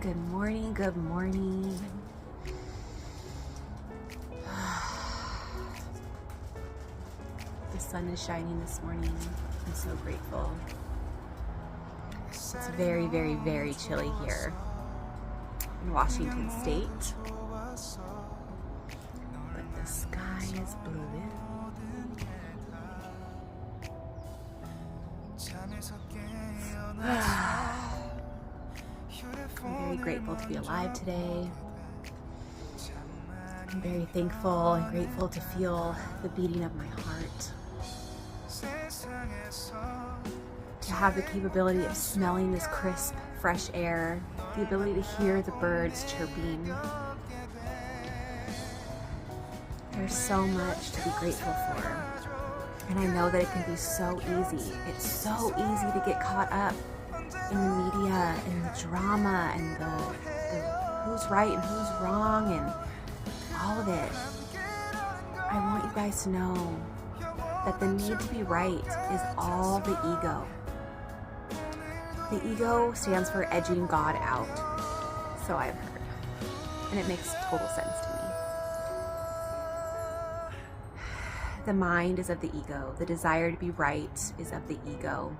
Good morning, good morning. The sun is shining this morning. I'm so grateful. It's very, very, very chilly here in Washington State. But the sky is blue. I'm very grateful to be alive today. I'm very thankful and grateful to feel the beating of my heart. To have the capability of smelling this crisp, fresh air, the ability to hear the birds chirping. There's so much to be grateful for. And I know that it can be so easy. It's so easy to get caught up in the media and the drama and the who's right and who's wrong and all of it. I want you guys to know that the need to be right is all the ego. The ego stands for edging God out, so I've heard, and it makes total sense to me. The mind is of the ego. The desire to be right is of the ego.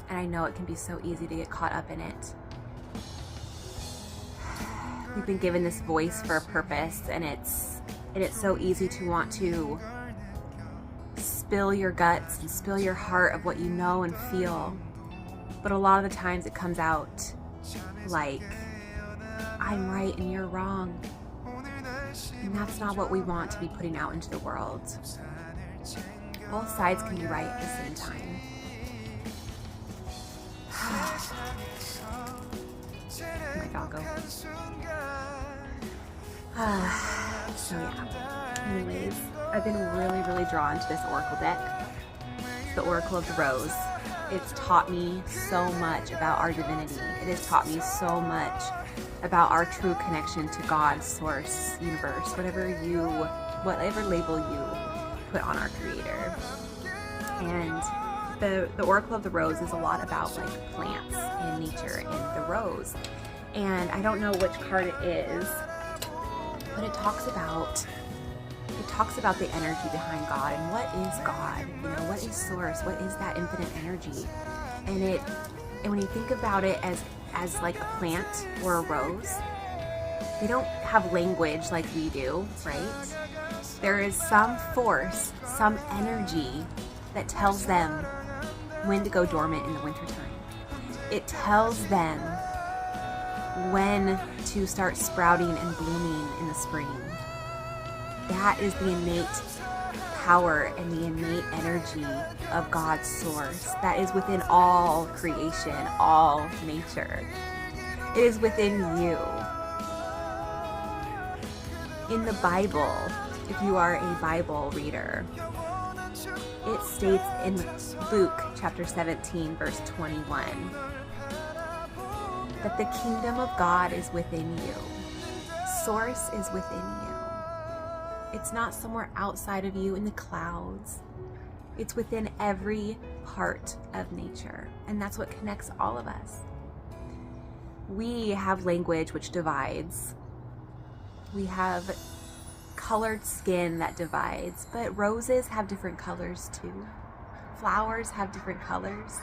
And I know it can be so easy to get caught up in it. We've been given this voice for a purpose, and it's so easy to want to spill your guts and spill your heart of what you know and feel. But a lot of the times it comes out like, I'm right and you're wrong. And that's not what we want to be putting out into the world. Both sides can be right at the same time. My doggo. So yeah. Anyways, I've been really drawn to this oracle deck. It's the Oracle of the Rose. It's taught me so much about our divinity. It has taught me so much about our true connection to God, source, universe, whatever label you put on our creator. And the Oracle of the Rose is a lot about like plants and nature and the rose. And I don't know which card it is, but it talks about the energy behind God and what is God, what is source, what is that infinite energy. And when you think about it as like a plant or a rose, they don't have language like we do, right? There is some force, some energy that tells them when to go dormant in the wintertime. It tells them when to start sprouting and blooming in the spring. That is the innate power and the innate energy of God's source that is within all creation, all nature. It is within you. In the Bible, if you are a Bible reader, it states in Luke chapter 17, verse 21, that the kingdom of God is within you. Source is within you. It's not somewhere outside of you in the clouds. It's within every part of nature. And that's what connects all of us. We have language which divides. We have colored skin that divides. But roses have different colors too. Flowers have different colors.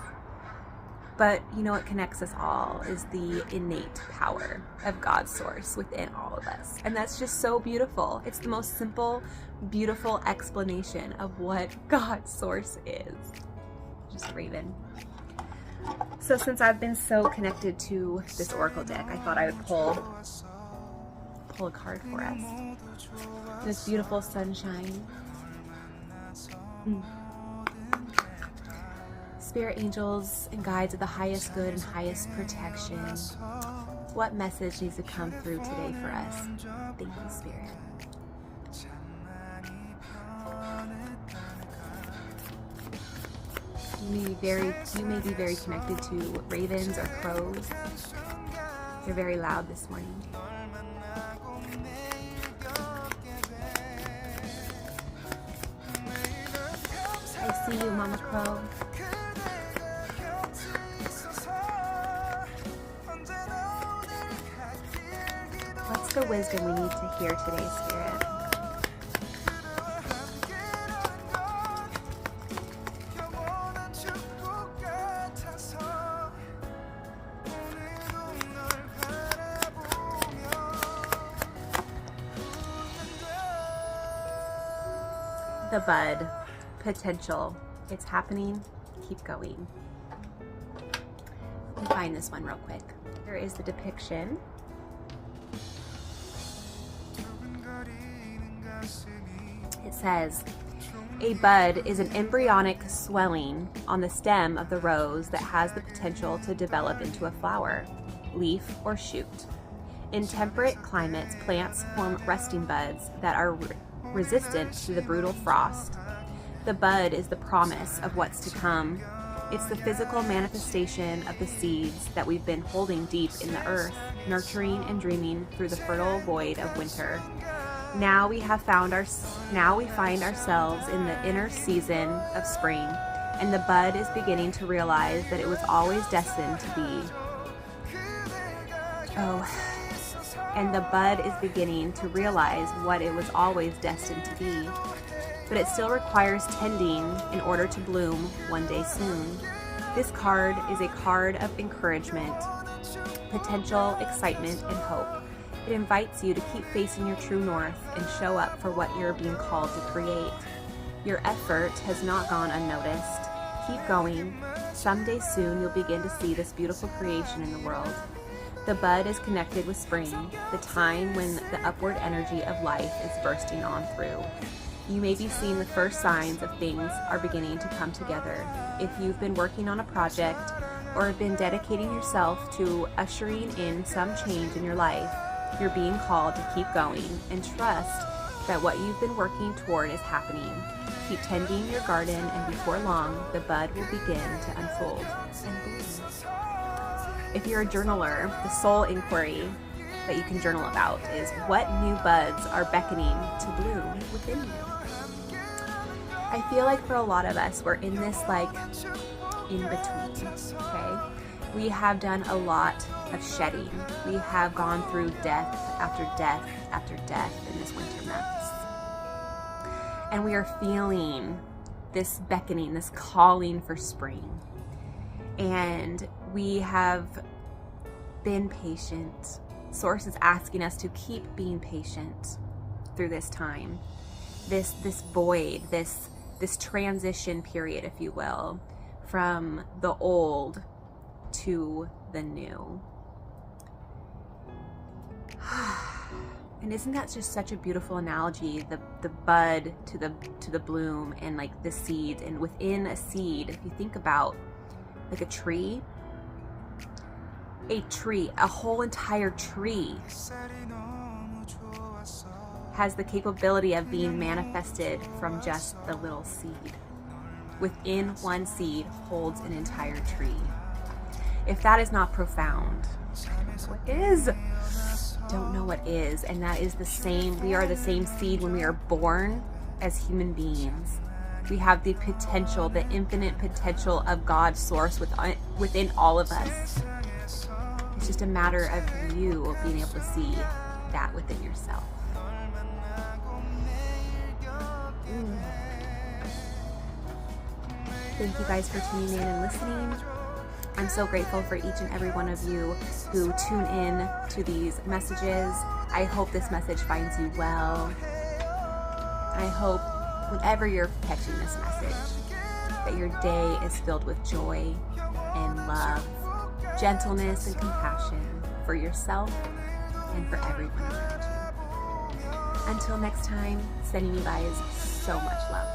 But what connects us all is the innate power of God's source within all of us. And that's just so beautiful. It's the most simple, beautiful explanation of what God's source is. Just a raven. So since I've been so connected to this oracle deck, I thought I would pull a card for us. This beautiful sunshine. Spirit angels and guides of the highest good and highest protection. What message needs to come through today for us? Thank you, Spirit. You may be very connected to ravens or crows. They're very loud this morning. I see you, Mama Crow. the wisdom we need to hear today, Spirit. The bud, potential, it's happening, keep going. Let me find this one real quick. Here is the depiction. It says, a bud is an embryonic swelling on the stem of the rose that has the potential to develop into a flower, leaf, or shoot. In temperate climates, plants form resting buds that are resistant to the brutal frost. The bud is the promise of what's to come. It's the physical manifestation of the seeds that we've been holding deep in the earth, nurturing and dreaming through the fertile void of winter. Now we find ourselves in the inner season of spring, and the bud is beginning to realize that it was always destined to be. And the bud is beginning to realize what it was always destined to be. But it still requires tending in order to bloom one day soon. This card is a card of encouragement, potential, excitement, and hope. It invites you to keep facing your true north and show up for what you're being called to create. Your effort has not gone unnoticed. Keep going. Someday soon you'll begin to see this beautiful creation in the world. The bud is connected with spring, the time when the upward energy of life is bursting on through. You may be seeing the first signs of things are beginning to come together. If you've been working on a project or have been dedicating yourself to ushering in some change in your life, you're being called to keep going and trust that what you've been working toward is happening. Keep tending your garden, and before long, the bud will begin to unfold and bloom. If you're a journaler, the soul inquiry that you can journal about is, what new buds are beckoning to bloom within you? I feel like for a lot of us, we're in this in between, okay? We have done a lot of shedding. We have gone through death after death after death in this winter months. And we are feeling this beckoning, this calling for spring. And we have been patient. Source is asking us to keep being patient through this time. This void, this transition period, if you will, from the old to the new. And isn't that just such a beautiful analogy? The bud to the bloom, and like the seeds, and within a seed, if you think about like a tree, a whole entire tree has the capability of being manifested from just the little seed. Within one seed holds an entire tree. If that is not profound, what is? Don't know what is. And that is the same. We are the same seed when we are born as human beings. We have the potential, the infinite potential of God's source within all of us. It's just a matter of you being able to see that within yourself. Thank you guys for tuning in and listening. I'm so grateful for each and every one of you who tune in to these messages. I hope this message finds you well. I hope whenever you're catching this message, that your day is filled with joy and love, gentleness and compassion for yourself and for everyone around you. Until next time, sending you guys so much love.